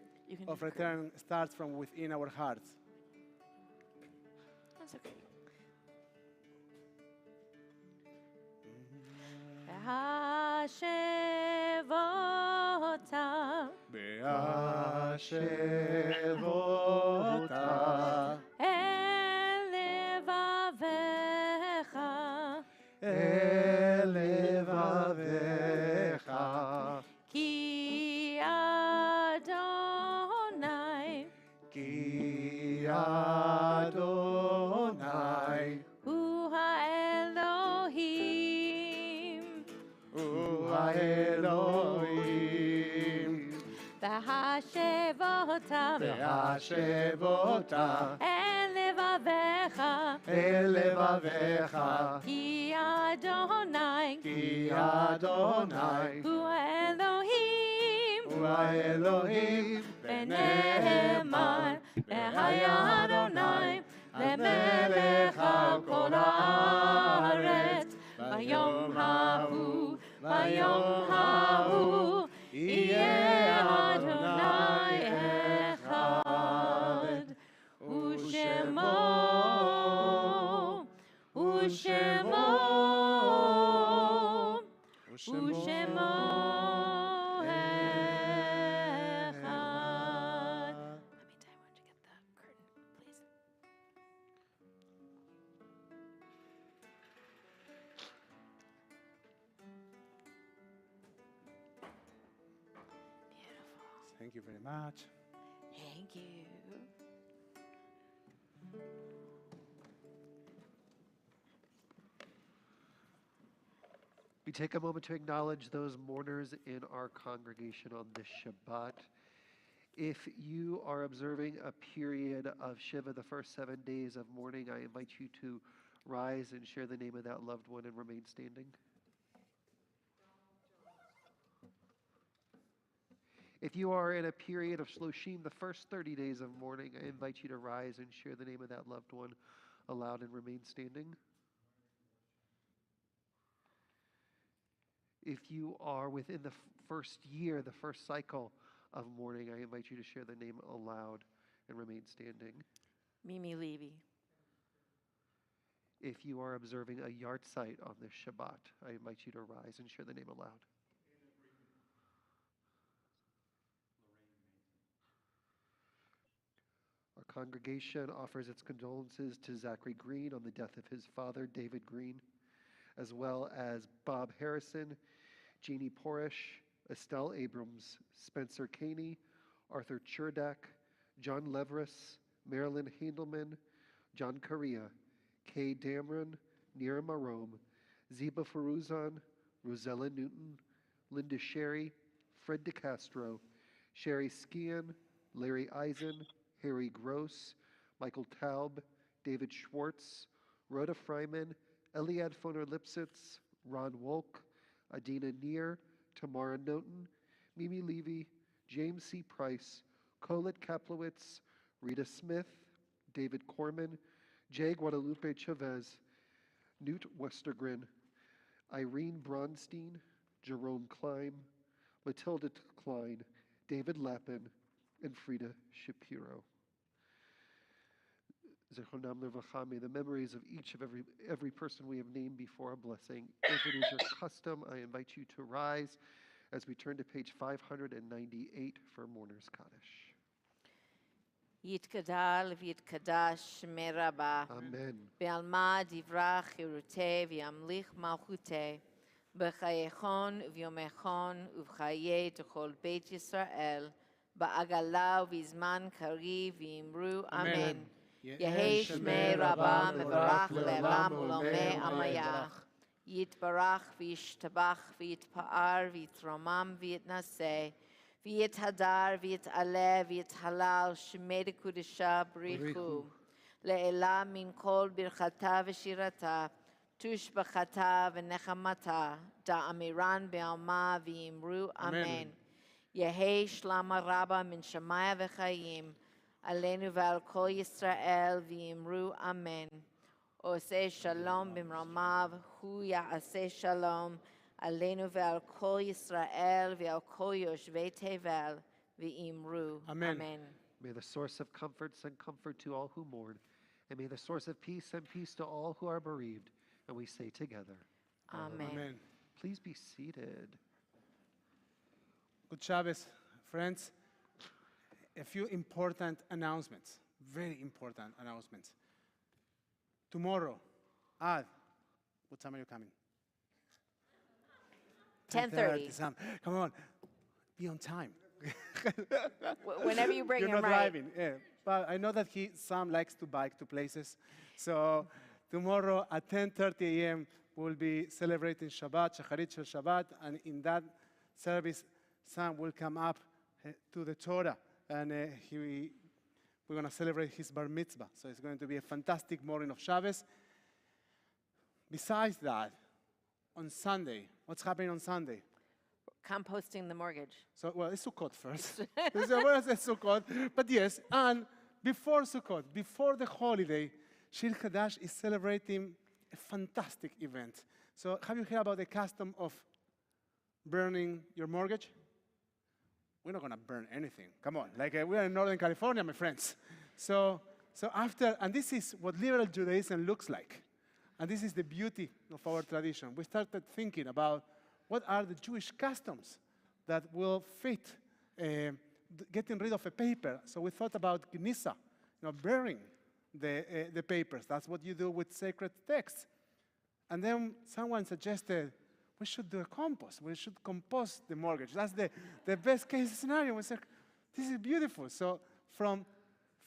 Speaker 1: of return starts from within our hearts.
Speaker 4: That's okay. Be'ashevota
Speaker 1: Be'ashevota
Speaker 4: el levavecha
Speaker 1: ובאלוהים.
Speaker 4: והשבותה
Speaker 1: והשבותה
Speaker 4: אל לבביך,
Speaker 1: אל לבביך,
Speaker 4: כי אדוני
Speaker 1: כי אדוני
Speaker 4: הוא האלוהים,
Speaker 1: הוא האלוהים,
Speaker 4: ונאמר, והיה אדוני למלך על כל הארץ, ביום ההוא, ביום ההוא, יהיה אדוני אחד, ושמו, ושמו, ושמו אחד. Amita, why don't you get the curtain, please? Beautiful.
Speaker 1: Thank you very much.
Speaker 4: Thank you.
Speaker 3: We take a moment to acknowledge those mourners in our congregation on this Shabbat. If you are observing a period of Shiva, the first 7 days of mourning, I invite you to rise and share the name of that loved one and remain standing. If you are in a period of Shloshim, the first 30 days of mourning, I invite you to rise and share the name of that loved one aloud and remain standing. If you are within the first year, the first cycle of mourning, I invite you to share the name aloud and remain standing.
Speaker 4: Mimi Levy.
Speaker 3: If you are observing a yard site on this Shabbat, I invite you to rise and share the name aloud. Our congregation offers its condolences to Zachary Green on the death of his father, David Green, as well as Bob Harrison, Jeannie Porish, Estelle Abrams, Spencer Caney, Arthur Cherdak, John Leveris, Marilyn Handelman, John Correa, Kay Damron, Nira Marome, Ziba Faruzan, Rosella Newton, Linda Sherry, Fred DeCastro, Sherry Skian, Larry Eisen, Harry Gross, Michael Taub, David Schwartz, Rhoda Fryman, Eliad Foner Lipsitz, Ron Wolk, Adina Neer, Tamara Noten, Mimi Levy, James C. Price, Colette Kaplowitz, Rita Smith, David Corman, Jay Guadalupe Chavez, Newt Westergren, Irene Bronstein, Jerome Klein, Matilda Klein, David Lappin, and Frida Shapiro. Zechronam Levracha, may the memories of each of every person we have named before a blessing. If it is your custom, I invite you to rise as we turn to page 598 for Mourner's Kaddish.
Speaker 4: יתגדל ויתקדש שמי רבה,
Speaker 3: Amen.
Speaker 4: בעלמא דברה חירותי וימליך מלכותי, בחייכון ויומכון ובחיי תכל בית ישראל, בעגלה ובזמן קריב ויאמרו אמן. יהי שמי רבה מברך לעולם ולעולמי עמייך. יתברך וישתבח ויתפאר ויתרומם ויתנשא, ויתהדר ויתעלה ויתהלל שמי דקודשה בריחו. לעילה מן כל ברכתה ושירתה, תושבחתה ונחמתה, דאמירן בעלמא ויאמרו אמן. יהי שלמה רבה מן שמיה וחיים, עלינו ועל כל ישראל ויאמרו אמן. עושה שלום במרומיו, הוא יעשה שלום, עלינו ועל כל ישראל ועל כל יושבי תבל, ואמרו
Speaker 1: Amen.
Speaker 4: אמן.
Speaker 3: May the source of comfort send comfort to all who mourn, and may the source of peace send peace to all who are bereaved. And we say together,
Speaker 4: Amen.
Speaker 1: Amen.
Speaker 3: please be seated.
Speaker 1: Good Shabbos, friends. A few important announcements, very important announcements. Tomorrow, what time are you coming?
Speaker 4: 10:30.
Speaker 1: Sam. Come on, be on time.
Speaker 4: Whenever you bring
Speaker 1: You're
Speaker 4: him
Speaker 1: not
Speaker 4: right.
Speaker 1: driving, yeah. But I know that Sam likes to bike to places. So tomorrow at 10:30 a.m., we will be celebrating Shabbat, Shacharit Shel Shabbat, and in that service, Sam will come up to the Torah, and we're going to celebrate his bar mitzvah. So it's going to be a fantastic morning of Shabbos. Besides that, on Sunday, what's happening on Sunday?
Speaker 4: Composting the mortgage.
Speaker 1: So, well, it's Sukkot first. It's Sukkot. But yes, and before Sukkot, before the holiday, Shir Hadash is celebrating a fantastic event. So have you heard about the custom of burning your mortgage? We're not going to burn anything. Come on. Like we are in Northern California, my friends. So after, and this is what liberal Judaism looks like. And this is the beauty of our tradition. We started thinking about what are the Jewish customs that will fit getting rid of a paper. So we thought about Gnisa, burying the papers. That's what you do with sacred texts. And then someone suggested we should do a compost. We should compost the mortgage. That's the best case scenario. We said, this is beautiful. So from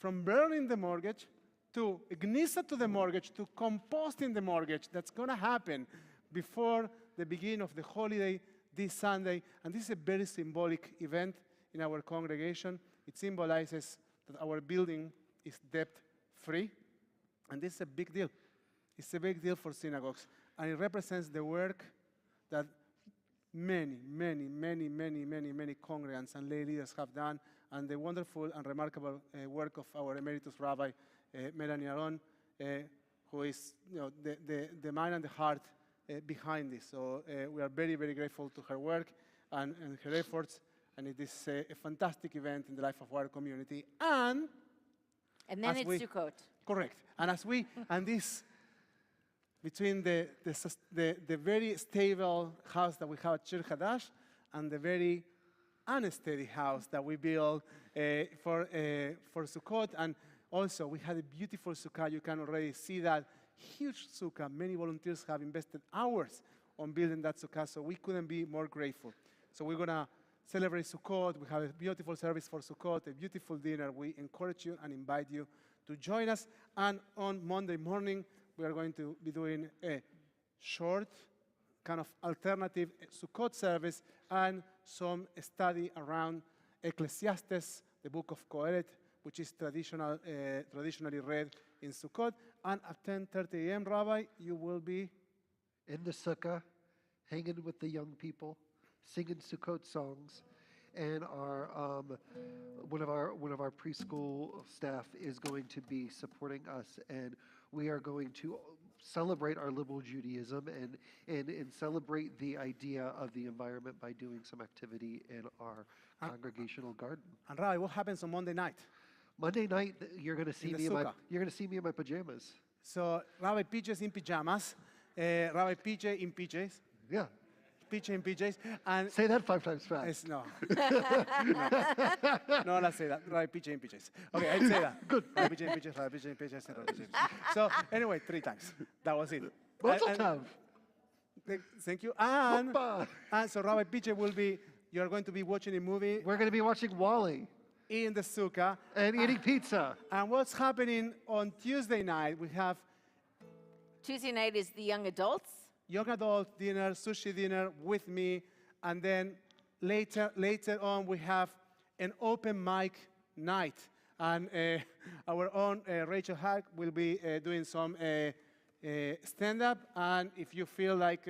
Speaker 1: burning the mortgage to Gnisa to the mortgage to composting the mortgage, that's going to happen before the beginning of the holiday this Sunday. And this is a very symbolic event in our congregation. It symbolizes that our building is debt-free. And this is a big deal. It's a big deal for synagogues. And it represents the work that many congregants and lay leaders have done, and the wonderful and remarkable work of our emeritus rabbi, Melanie Aron, who is the mind and the heart behind this. So we are very grateful to her work and her efforts, and it is a fantastic event in the life of our community. And
Speaker 4: then it's Sukkot.
Speaker 1: Correct. And this, between the very stable house that we have at Shir Hadash and the very unsteady house that we built for Sukkot. And also, we had a beautiful sukkah. You can already see that huge sukkah. Many volunteers have invested hours on building that sukkah, so we couldn't be more grateful. So we're going to celebrate Sukkot. We have a beautiful service for Sukkot, a beautiful dinner. We encourage you and invite you to join us. And on Monday morning, we are going to be doing a short, kind of alternative Sukkot service and some study around Ecclesiastes, the book of Kohelet, which is traditionally read in Sukkot. And at 10:30 a.m., Rabbi, you will be
Speaker 3: in the sukkah, hanging with the young people, singing Sukkot songs, and one of our preschool staff is going to be supporting us, and we are going to celebrate our liberal Judaism and celebrate the idea of the environment by doing some activity in our congregational garden.
Speaker 1: And Rabbi, what happens on Monday night?
Speaker 3: Monday night, you're going to see me in my pajamas.
Speaker 1: So Rabbi PJ's in pajamas, Rabbi PJ in PJs.
Speaker 3: Yeah.
Speaker 1: PJ in PJs. And
Speaker 3: say that 5 times fast.
Speaker 1: No. No, let's say that. Rabbi PJ in PJs. Okay, I'd say that.
Speaker 3: Good.
Speaker 1: Rabbi PJ in PJs, Rabbi PJ in PJs, and Rabbi PJ in PJs. So anyway, 3 times. That was it. Thank you. And so Rabbi PJ you're going to be watching a movie.
Speaker 3: We're going to be watching Wall-E.
Speaker 1: In the sukkah.
Speaker 3: And eating pizza.
Speaker 1: And what's happening on Tuesday night, we have...
Speaker 4: Tuesday night is the young adults.
Speaker 1: Young adult dinner, sushi dinner with me. And then later on, we have an open mic night. And our own Rachel Hack will be doing some stand-up. And if you feel like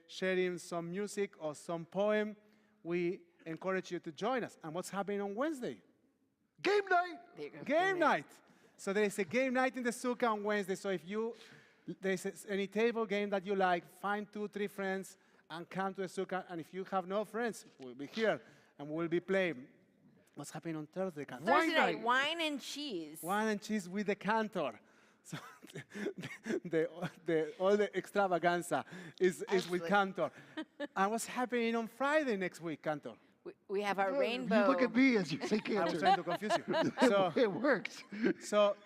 Speaker 1: sharing some music or some poem, we encourage you to join us. And what's happening on Wednesday?
Speaker 3: Game night!
Speaker 1: Game night! So there is a game night in the sukkah on Wednesday. So if there's any table game that you like, find 2-3 friends and come to the sukkah. And if you have no friends, we'll be here and we'll be playing. What's happening on Thursday?
Speaker 4: Thursday night, wine and cheese.
Speaker 1: Wine and cheese with the cantor. So all the extravaganza is with cantor. And what's happening on Friday next week, cantor?
Speaker 4: We have our rainbow.
Speaker 3: You look at me as you say cantor.
Speaker 1: I was trying to confuse you.
Speaker 3: So it works.
Speaker 1: So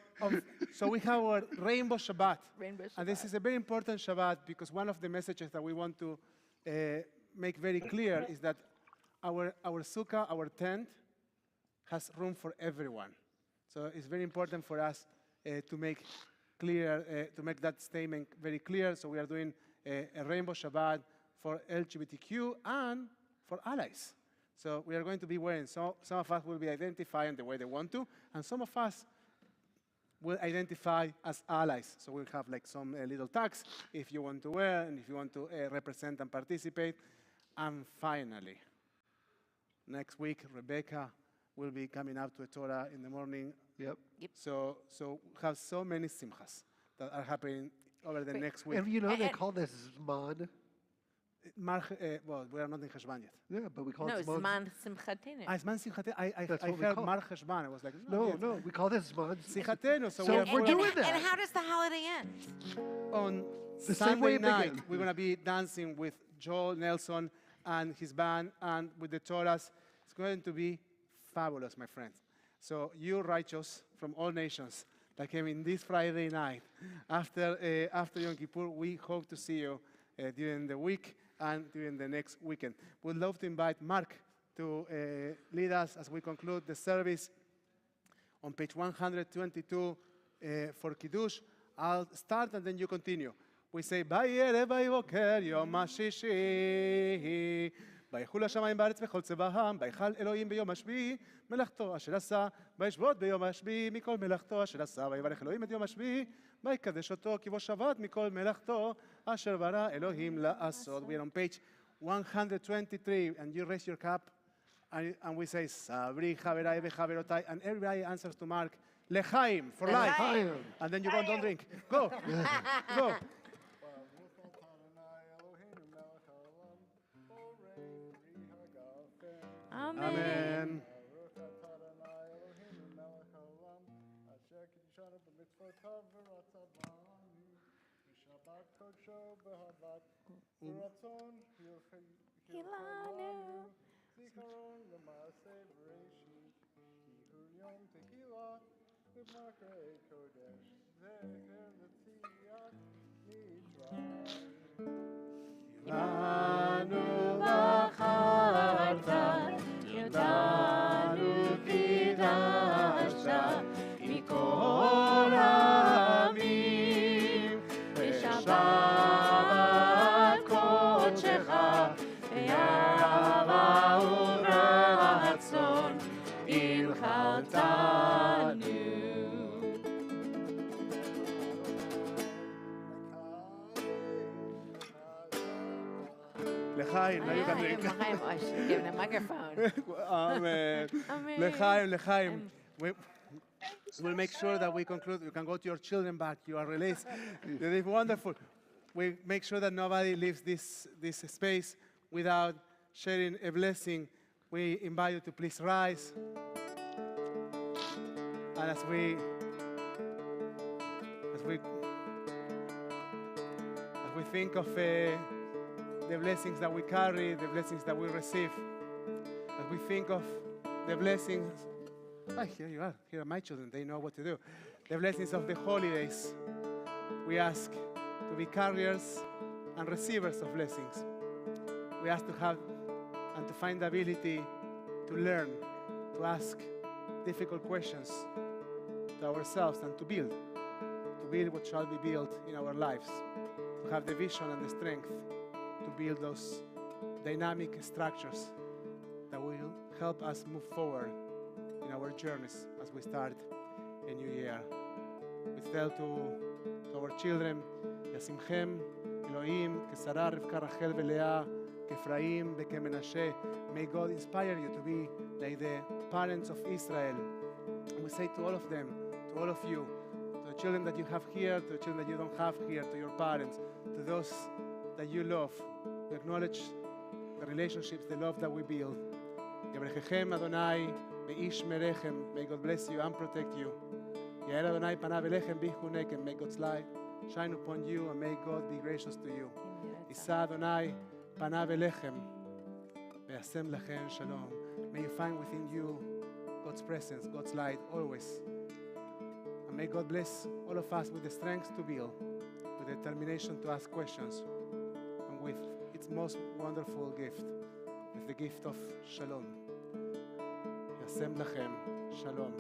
Speaker 1: we have our Rainbow Shabbat.
Speaker 4: Rainbow Shabbat.
Speaker 1: And this is a very important Shabbat because one of the messages that we want to make very clear is that our sukkah, our tent, has room for everyone. So it's very important for us to make that statement very clear. So we are doing a Rainbow Shabbat for LGBTQ and for allies. So we are going to be wearing, some of us will be identifying the way they want to, and some of us will identify as allies. So we'll have like some little tags if you want to wear and if you want to represent and participate. And finally, next week, Rebecca will be coming out to a Torah in the morning.
Speaker 3: Yep.
Speaker 1: So we have so many simchas that are happening over the next week.
Speaker 3: And you know, they call this Zman.
Speaker 1: Well, we are not in Cheshvan yet.
Speaker 3: Yeah, but we call
Speaker 4: No,
Speaker 3: it Zman.
Speaker 4: Zman Simchatenu.
Speaker 1: Zman Simchatenu. I
Speaker 3: That's what we
Speaker 1: heard
Speaker 3: call it.
Speaker 1: Mar Cheshvan. I was like,
Speaker 3: No, we call this Zman.
Speaker 1: Simchatenu. So
Speaker 3: So we're doing
Speaker 4: And
Speaker 3: that.
Speaker 4: how does the holiday end?
Speaker 1: on
Speaker 3: The same way
Speaker 1: Sunday
Speaker 3: it
Speaker 1: night,
Speaker 3: began.
Speaker 1: we're going to be dancing with Joel Nelson and his band and with the Torahs. It's going to be fabulous, my friends. So you righteous from all nations that came in this Friday night after Yom Kippur, we hope to see you during the week and during the next weekend. We'd love to invite Mark to lead us as we conclude the service on page 122 for Kiddush. I'll start and then you continue. We say, Bayerev Bayoker Yom HaShishi, ויחול השמיים בארץ וכל צבאם, ויכל אלוהים ביום השביעי מלאכתו אשר עשה, וישבות ביום השביעי מכל מלאכתו אשר עשה, ויברך אלוהים את יום השביעי, ויקדש אותו כי בו שבת מכל מלאכתו אשר ברא אלוהים לעשות. We are on page 123, and you raise your cup, and we say, Sabri חבריי וחברותיי, and everybody answers to Mark, Lechaim, for life.
Speaker 3: L'chaim.
Speaker 1: And then you go and don't drink. Go. Go.
Speaker 4: Amen.
Speaker 1: Amen.
Speaker 4: Hilanu.
Speaker 1: Lanu
Speaker 5: בחרת, אותנו קידשת, מכל העמים, בשבת קודשך, באהבה וברצון, הנחלתנו.
Speaker 1: Lechaim, now you can drink.
Speaker 4: L'chaim. Oh, I should have given a microphone.
Speaker 1: Amen.
Speaker 4: Amen.
Speaker 1: Lechaim, Lechaim. We'll make sure that we conclude. You can go to your children back. You are released. That is wonderful. We make sure that nobody leaves this space without sharing a blessing. We invite you to please rise. And as we think of the blessings that we carry, the blessings that we receive, as we think of the blessings, here you are, here are my children, they know what to do. The blessings of the holidays, we ask to be carriers and receivers of blessings. We ask to have and to find the ability to learn, to ask difficult questions to ourselves and to build what shall be built in our lives, to have the vision and the strength to build those dynamic structures that will help us move forward in our journeys as we start a new year. We tell to our children, Yasimchem, Elohim, Kesara, Rivka, Rachel, Leah, Kefraim, Bekemenashe. May God inspire you to be like the parents of Israel. And we say to all of them, to all of you, to the children that you have here, to the children that you don't have here, to your parents, to those that you love, we acknowledge the relationships, the love that we build. Yebrechem Adonai, Beish Merechem, may God bless you and protect you. Yair Adonai Panav Elechem Bichunekem, may God's light shine upon you and may God be gracious to you. Isa Adonai Panav Elechem, Ve'asem Lachem Shalom. May you find within you God's presence, God's light always. And may God bless all of us with the strength to build, with the determination to ask questions, and with its most wonderful gift, with the gift of Shalom. Yasem Lachem Shalom.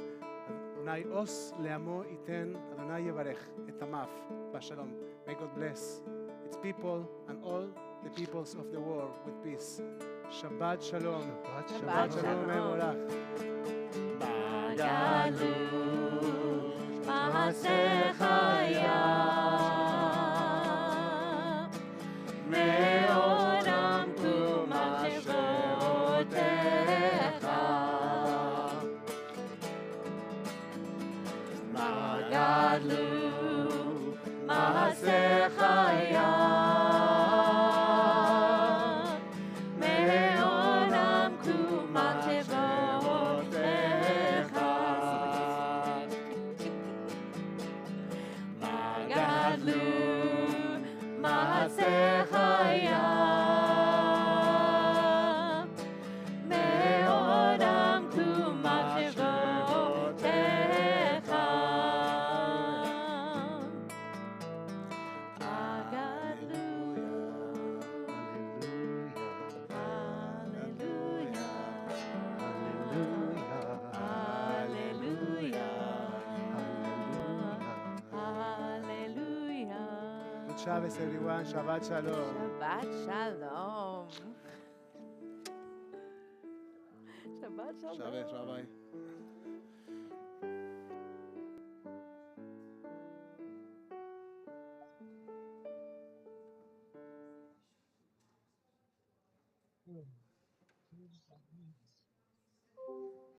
Speaker 1: Adonai os le'amo iten, Adonai yevarech et amav b'shalom. May God bless
Speaker 6: its people and all the peoples of the world with peace. Shabbat Shalom.
Speaker 5: Shabbat
Speaker 6: Shalom
Speaker 5: Shalom.
Speaker 6: Mevorach.
Speaker 5: בגלות מעשיך היה, מעולם קום מחשבותיך. בגלות מעשיך היה, מעולם קום מחשבותיך. בגלות מעשיך היה, מעולם קום מחשבותיך.
Speaker 6: Good Shabbos, everyone. Shabbat Shalom.
Speaker 5: Shabbat Shalom. Shabbat Shalom.
Speaker 6: Shabbos, Rabbi.